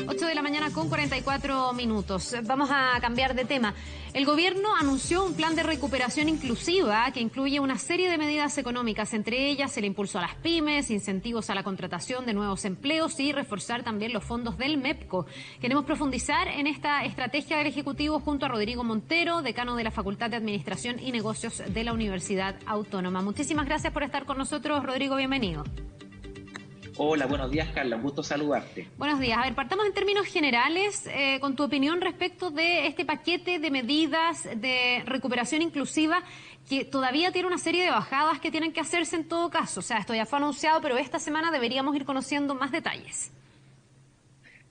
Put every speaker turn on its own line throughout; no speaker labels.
8 de la mañana con 44 minutos. Vamos a cambiar de tema. El gobierno anunció un plan de recuperación inclusiva que incluye una serie de medidas económicas, entre ellas el impulso a las pymes, incentivos a la contratación de nuevos empleos y reforzar también los fondos del MEPCO. Queremos profundizar en esta estrategia del Ejecutivo junto a Rodrigo Montero, decano de la Facultad de Administración y Negocios de la Universidad Autónoma. Muchísimas gracias por estar con nosotros, Rodrigo, bienvenido.
Hola, buenos días, Carla, un gusto saludarte.
Buenos días. A ver, partamos en términos generales con tu opinión respecto de este paquete de medidas de recuperación inclusiva que todavía tiene una serie de bajadas que tienen que hacerse en todo caso. O sea, esto ya fue anunciado, pero esta semana deberíamos ir conociendo más detalles.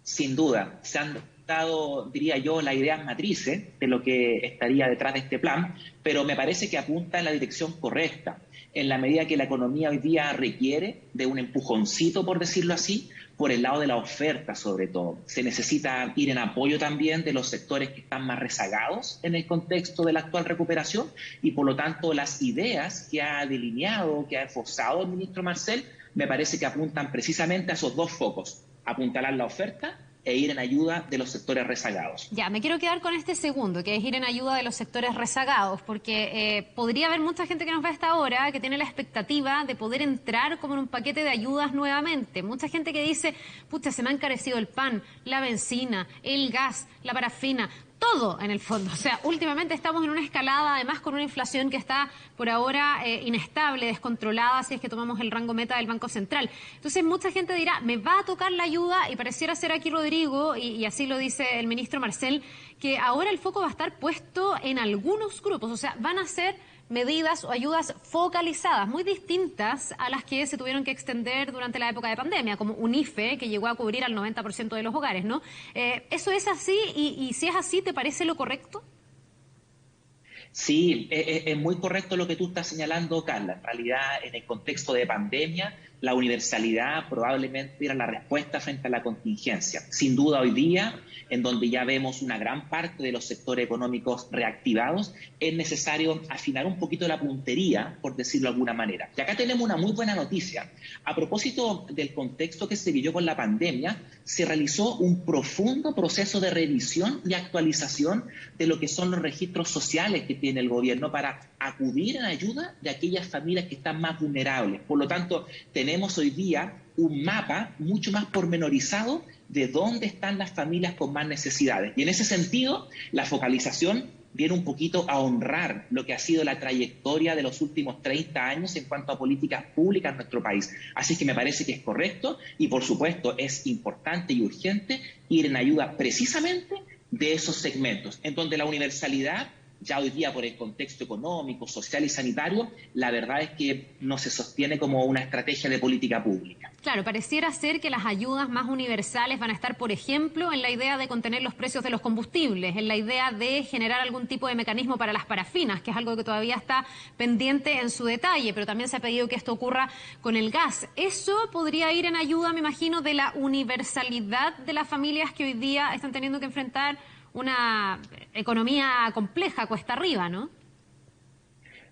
Sin duda, se han dado, diría yo, las ideas matrices de lo que estaría detrás de este plan, pero me parece que apunta en la dirección correcta, en la medida que la economía hoy día requiere de un empujoncito, por decirlo así, por el lado de la oferta sobre todo. Se necesita ir en apoyo también de los sectores que están más rezagados en el contexto de la actual recuperación y por lo tanto las ideas que ha delineado, que ha esbozado el ministro Marcel, me parece que apuntan precisamente a esos dos focos, apuntalar la oferta e ir en ayuda de los sectores rezagados.
Ya, me quiero quedar con este segundo, que es ir en ayuda de los sectores rezagados, porque podría haber mucha gente que nos ve a esta hora que tiene la expectativa de poder entrar como en un paquete de ayudas nuevamente. Mucha gente que dice, pucha, se me ha encarecido el pan, la benzina, el gas, la parafina, todo en el fondo. O sea, últimamente estamos en una escalada, además con una inflación que está por ahora inestable, descontrolada, si es que tomamos el rango meta del Banco Central. Entonces mucha gente dirá, me va a tocar la ayuda, y pareciera ser aquí Rodrigo, y así lo dice el ministro Marcel, que ahora el foco va a estar puesto en algunos grupos. O sea, van a ser medidas o ayudas focalizadas, muy distintas a las que se tuvieron que extender durante la época de pandemia, como un IFE, que llegó a cubrir al 90% de los hogares, ¿no? ¿Eso es así? Y si es así, ¿te parece lo correcto?
Sí, es muy correcto lo que tú estás señalando, Carla. En realidad, en el contexto de pandemia, la universalidad probablemente era la respuesta frente a la contingencia. Sin duda, hoy día, en donde ya vemos una gran parte de los sectores económicos reactivados, es necesario afinar un poquito la puntería, por decirlo de alguna manera. Y acá tenemos una muy buena noticia. A propósito del contexto que se vivió con la pandemia, se realizó un profundo proceso de revisión y actualización de lo que son los registros sociales que tiene el gobierno para acudir en ayuda de aquellas familias que están más vulnerables. Por lo tanto, tenemos hoy día un mapa mucho más pormenorizado de dónde están las familias con más necesidades. Y en ese sentido, la focalización viene un poquito a honrar lo que ha sido la trayectoria de los últimos 30 años en cuanto a políticas públicas en nuestro país. Así que me parece que es correcto y, por supuesto, es importante y urgente ir en ayuda precisamente de esos segmentos, en donde la universalidad, ya hoy día por el contexto económico, social y sanitario, la verdad es que no se sostiene como una estrategia de política pública.
Claro, pareciera ser que las ayudas más universales van a estar, por ejemplo, en la idea de contener los precios de los combustibles, en la idea de generar algún tipo de mecanismo para las parafinas, que es algo que todavía está pendiente en su detalle, pero también se ha pedido que esto ocurra con el gas. Eso podría ir en ayuda, me imagino, de la universalidad de las familias que hoy día están teniendo que enfrentar una economía compleja, cuesta arriba, ¿no?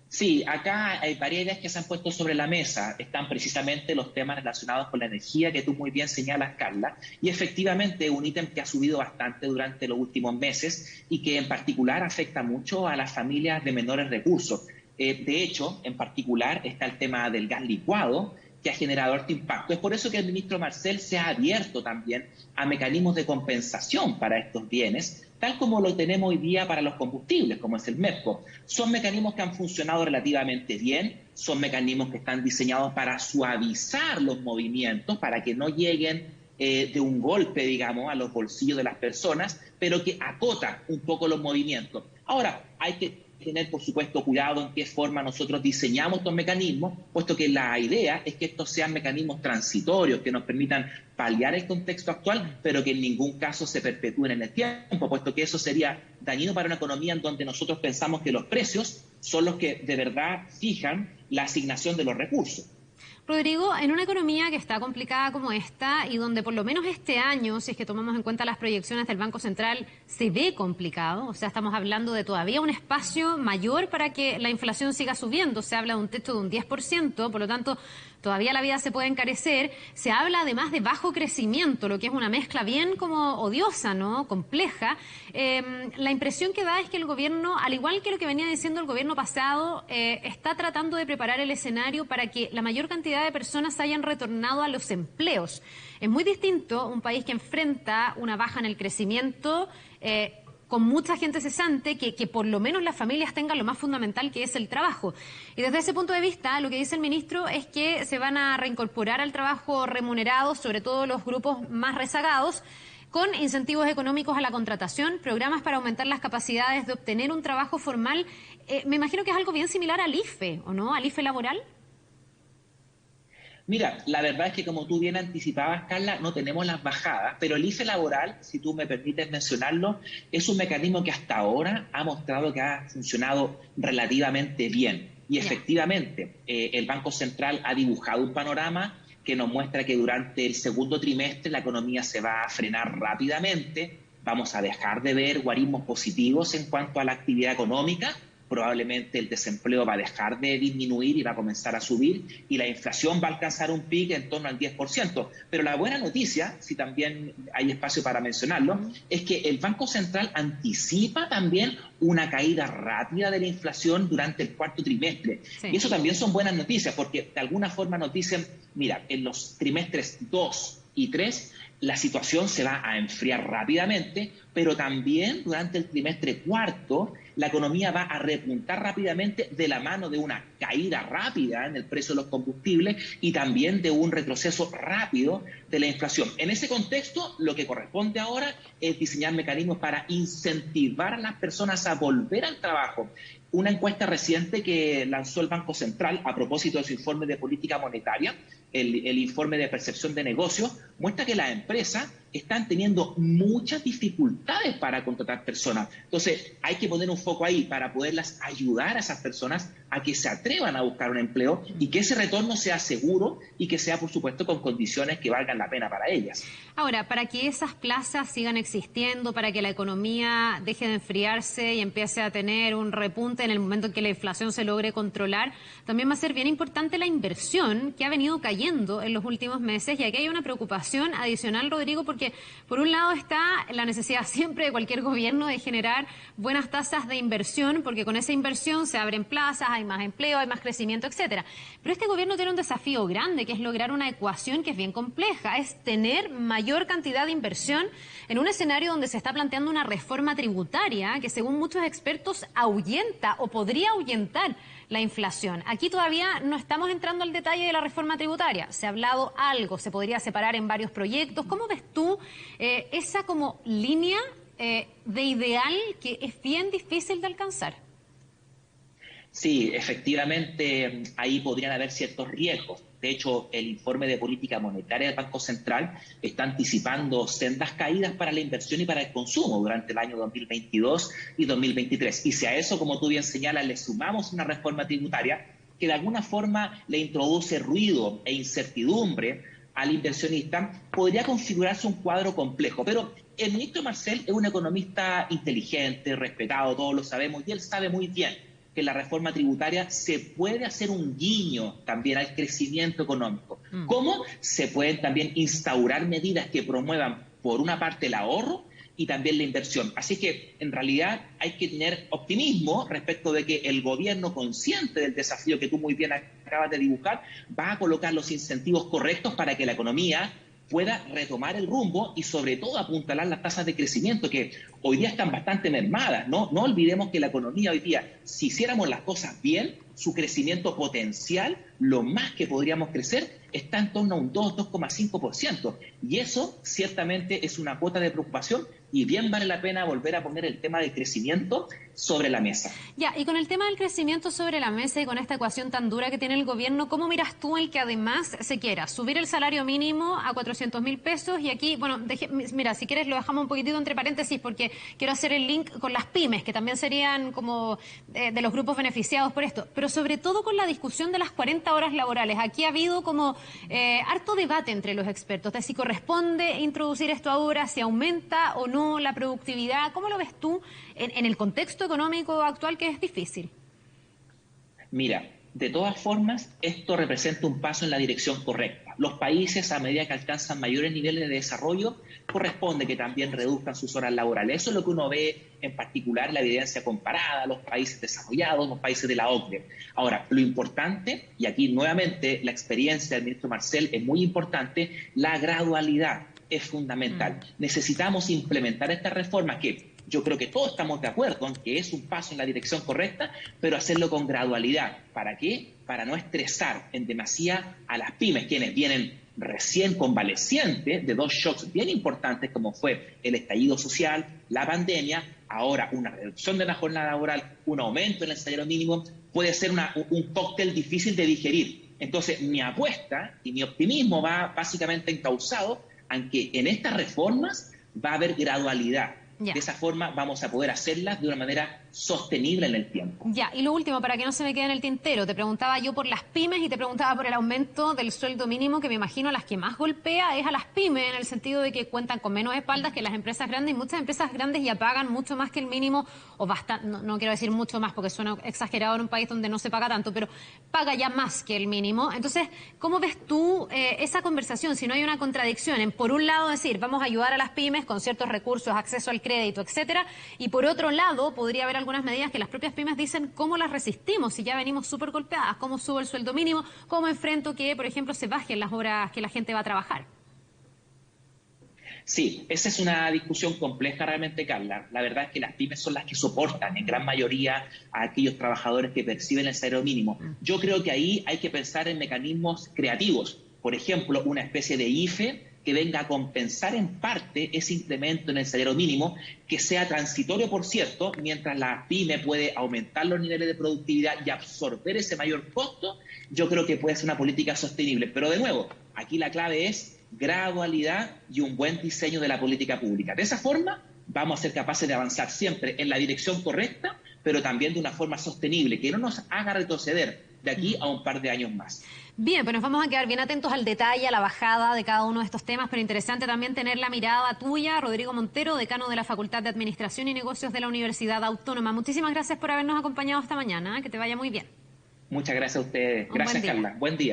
Sí, acá hay varias ideas que se han puesto sobre la mesa. Están precisamente los temas relacionados con la energía que tú muy bien señalas, Carla, y efectivamente un ítem que ha subido bastante durante los últimos meses y que en particular afecta mucho a las familias de menores recursos. De hecho, en particular está el tema del gas licuado, que ha generado harto impacto. Es por eso que el ministro Marcel se ha abierto también a mecanismos de compensación para estos bienes, tal como lo tenemos hoy día para los combustibles, como es el MEPCO. Son mecanismos que han funcionado relativamente bien, son mecanismos que están diseñados para suavizar los movimientos, para que no lleguen de un golpe, digamos, a los bolsillos de las personas, pero que acota un poco los movimientos. Ahora, hay que tener, por supuesto, cuidado en qué forma nosotros diseñamos estos mecanismos, puesto que la idea es que estos sean mecanismos transitorios, que nos permitan paliar el contexto actual, pero que en ningún caso se perpetúen en el tiempo, puesto que eso sería dañino para una economía en donde nosotros pensamos que los precios son los que de verdad fijan la asignación de los recursos.
Rodrigo, en una economía que está complicada como esta y donde por lo menos este año, si es que tomamos en cuenta las proyecciones del Banco Central, se ve complicado, o sea, estamos hablando de todavía un espacio mayor para que la inflación siga subiendo, se habla de un techo de un 10%, por lo tanto, todavía la vida se puede encarecer, se habla además de bajo crecimiento, lo que es una mezcla bien como odiosa, ¿no? Compleja. La impresión que da es que el gobierno, al igual que lo que venía diciendo el gobierno pasado, está tratando de preparar el escenario para que la mayor cantidad de personas hayan retornado a los empleos. Es muy distinto un país que enfrenta una baja en el crecimiento, con mucha gente cesante, que por lo menos las familias tengan lo más fundamental, que es el trabajo. Y desde ese punto de vista, lo que dice el ministro es que se van a reincorporar al trabajo remunerado, sobre todo los grupos más rezagados, con incentivos económicos a la contratación, programas para aumentar las capacidades de obtener un trabajo formal. Me imagino que es algo bien similar al IFE, ¿o no? Al IFE laboral.
Mira, la verdad es que como tú bien anticipabas, Carla, no tenemos las bajadas, pero el IFE laboral, si tú me permites mencionarlo, es un mecanismo que hasta ahora ha mostrado que ha funcionado relativamente bien. Y efectivamente, el Banco Central ha dibujado un panorama que nos muestra que durante el segundo trimestre la economía se va a frenar rápidamente, vamos a dejar de ver guarismos positivos en cuanto a la actividad económica, probablemente el desempleo va a dejar de disminuir y va a comenzar a subir y la inflación va a alcanzar un pico en torno al 10%. Pero la buena noticia, si también hay espacio para mencionarlo, es que el Banco Central anticipa también una caída rápida de la inflación durante el cuarto trimestre. Sí. Y eso también son buenas noticias porque de alguna forma nos dicen, mira, en los trimestres 2 y 3 la situación se va a enfriar rápidamente, pero también durante el trimestre cuarto la economía va a repuntar rápidamente de la mano de una caída rápida en el precio de los combustibles y también de un retroceso rápido de la inflación. En ese contexto, lo que corresponde ahora es diseñar mecanismos para incentivar a las personas a volver al trabajo. Una encuesta reciente que lanzó el Banco Central a propósito de su informe de política monetaria, el informe de percepción de negocios, muestra que las empresas están teniendo muchas dificultades para contratar personas. Entonces, hay que poner un foco ahí para poderlas ayudar a esas personas a que se atrevan a buscar un empleo y que ese retorno sea seguro y que sea, por supuesto, con condiciones que valgan la pena para ellas.
Ahora, para que esas plazas sigan existiendo, para que la economía deje de enfriarse y empiece a tener un repunte en el momento en que la inflación se logre controlar, también va a ser bien importante la inversión que ha venido cayendo en los últimos meses. Y aquí hay una preocupación adicional, Rodrigo, porque por un lado está la necesidad siempre de cualquier gobierno de generar buenas tasas de inversión, porque con esa inversión se abren plazas, hay más empleo, hay más crecimiento, etcétera. Pero este gobierno tiene un desafío grande, que es lograr una ecuación que es bien compleja, es tener mayor cantidad de inversión en un escenario donde se está planteando una reforma tributaria que, según muchos expertos, ahuyenta o podría ahuyentar la inflación. Aquí todavía no estamos entrando al detalle de la reforma tributaria. Se ha hablado algo, se podría separar en varios proyectos. ¿Cómo ves tú esa como línea de ideal que es bien difícil de alcanzar?
Sí, efectivamente, ahí podrían haber ciertos riesgos. De hecho, el informe de política monetaria del Banco Central está anticipando sendas caídas para la inversión y para el consumo durante el año 2022 y 2023. Y si a eso, como tú bien señalas, le sumamos una reforma tributaria que de alguna forma le introduce ruido e incertidumbre al inversionista, podría configurarse un cuadro complejo. Pero el ministro Marcel es un economista inteligente, respetado, todos lo sabemos, y él sabe muy bien que en la reforma tributaria se puede hacer un guiño también al crecimiento económico. ¿Cómo? Se pueden también instaurar medidas que promuevan, por una parte, el ahorro y también la inversión. Así que, en realidad, hay que tener optimismo respecto de que el gobierno, consciente del desafío que tú muy bien acabas de dibujar, va a colocar los incentivos correctos para que la economía pueda retomar el rumbo y sobre todo apuntalar las tasas de crecimiento que hoy día están bastante mermadas. No olvidemos que la economía hoy día, si hiciéramos las cosas bien, su crecimiento potencial, lo más que podríamos crecer está en torno a un 2,5%. Y eso ciertamente es una cuota de preocupación y bien vale la pena volver a poner el tema del crecimiento sobre la mesa.
Ya, y con el tema del crecimiento sobre la mesa y con esta ecuación tan dura que tiene el gobierno, ¿cómo miras tú el que además se quiera subir el salario mínimo a 400.000 pesos? Y aquí, bueno, mira, si quieres lo dejamos un poquitito entre paréntesis porque quiero hacer el link con las pymes, que también serían como de los grupos beneficiados por esto, pero sobre todo con la discusión de las 40 horas laborales. Aquí ha habido como harto debate entre los expertos de si corresponde introducir esto ahora, si aumenta o no la productividad. ¿Cómo lo ves tú en el contexto económico actual que es difícil?
Mira, de todas formas, esto representa un paso en la dirección correcta. Los países, a medida que alcanzan mayores niveles de desarrollo, corresponde que también reduzcan sus horas laborales. Eso es lo que uno ve en particular en la evidencia comparada, los países desarrollados, los países de la OCDE. Ahora, lo importante, y aquí nuevamente la experiencia del ministro Marcel es muy importante, la gradualidad es fundamental. Necesitamos implementar estas reformas que yo creo que todos estamos de acuerdo en que es un paso en la dirección correcta, pero hacerlo con gradualidad. ¿Para qué? Para no estresar en demasía a las pymes, quienes vienen recién convalecientes de dos shocks bien importantes como fue el estallido social, la pandemia, ahora una reducción de la jornada laboral, un aumento en el salario mínimo, puede ser un cóctel difícil de digerir. Entonces, mi apuesta y mi optimismo va básicamente encauzado en que en estas reformas va a haber gradualidad.
Ya.
De esa forma vamos a poder hacerlas de una manera sostenible en el tiempo.
Ya, y lo último, para que no se me quede en el tintero, te preguntaba yo por las pymes y te preguntaba por el aumento del sueldo mínimo, que me imagino a las que más golpea es a las pymes, en el sentido de que cuentan con menos espaldas que las empresas grandes, y muchas empresas grandes ya pagan mucho más que el mínimo, o bastante, no quiero decir mucho más porque suena exagerado en un país donde no se paga tanto, pero paga ya más que el mínimo. Entonces, ¿cómo ves tú esa conversación? Si no hay una contradicción en, por un lado, decir, vamos a ayudar a las pymes con ciertos recursos, acceso al crédito, etcétera, y por otro lado, podría haber algunas medidas que las propias pymes dicen cómo las resistimos si ya venimos súper golpeadas, cómo subo el sueldo mínimo, cómo enfrento que, por ejemplo, se bajen las horas que la gente va a trabajar.
Sí, esa es una discusión compleja realmente, Carla. La verdad es que las pymes son las que soportan en gran mayoría a aquellos trabajadores que perciben el salario mínimo. Yo creo que ahí hay que pensar en mecanismos creativos. Por ejemplo, una especie de IFE que venga a compensar en parte ese incremento en el salario mínimo, que sea transitorio, por cierto, mientras la pyme puede aumentar los niveles de productividad y absorber ese mayor costo. Yo creo que puede ser una política sostenible. Pero de nuevo, aquí la clave es gradualidad y un buen diseño de la política pública. De esa forma vamos a ser capaces de avanzar siempre en la dirección correcta, pero también de una forma sostenible, que no nos haga retroceder de aquí a un par de años más.
Bien, pues nos vamos a quedar bien atentos al detalle, a la bajada de cada uno de estos temas, pero interesante también tener la mirada tuya, Rodrigo Montero, decano de la Facultad de Administración y Negocios de la Universidad Autónoma. Muchísimas gracias por habernos acompañado esta mañana, que te vaya muy bien.
Muchas gracias a ustedes. Gracias, Carla. Buen día.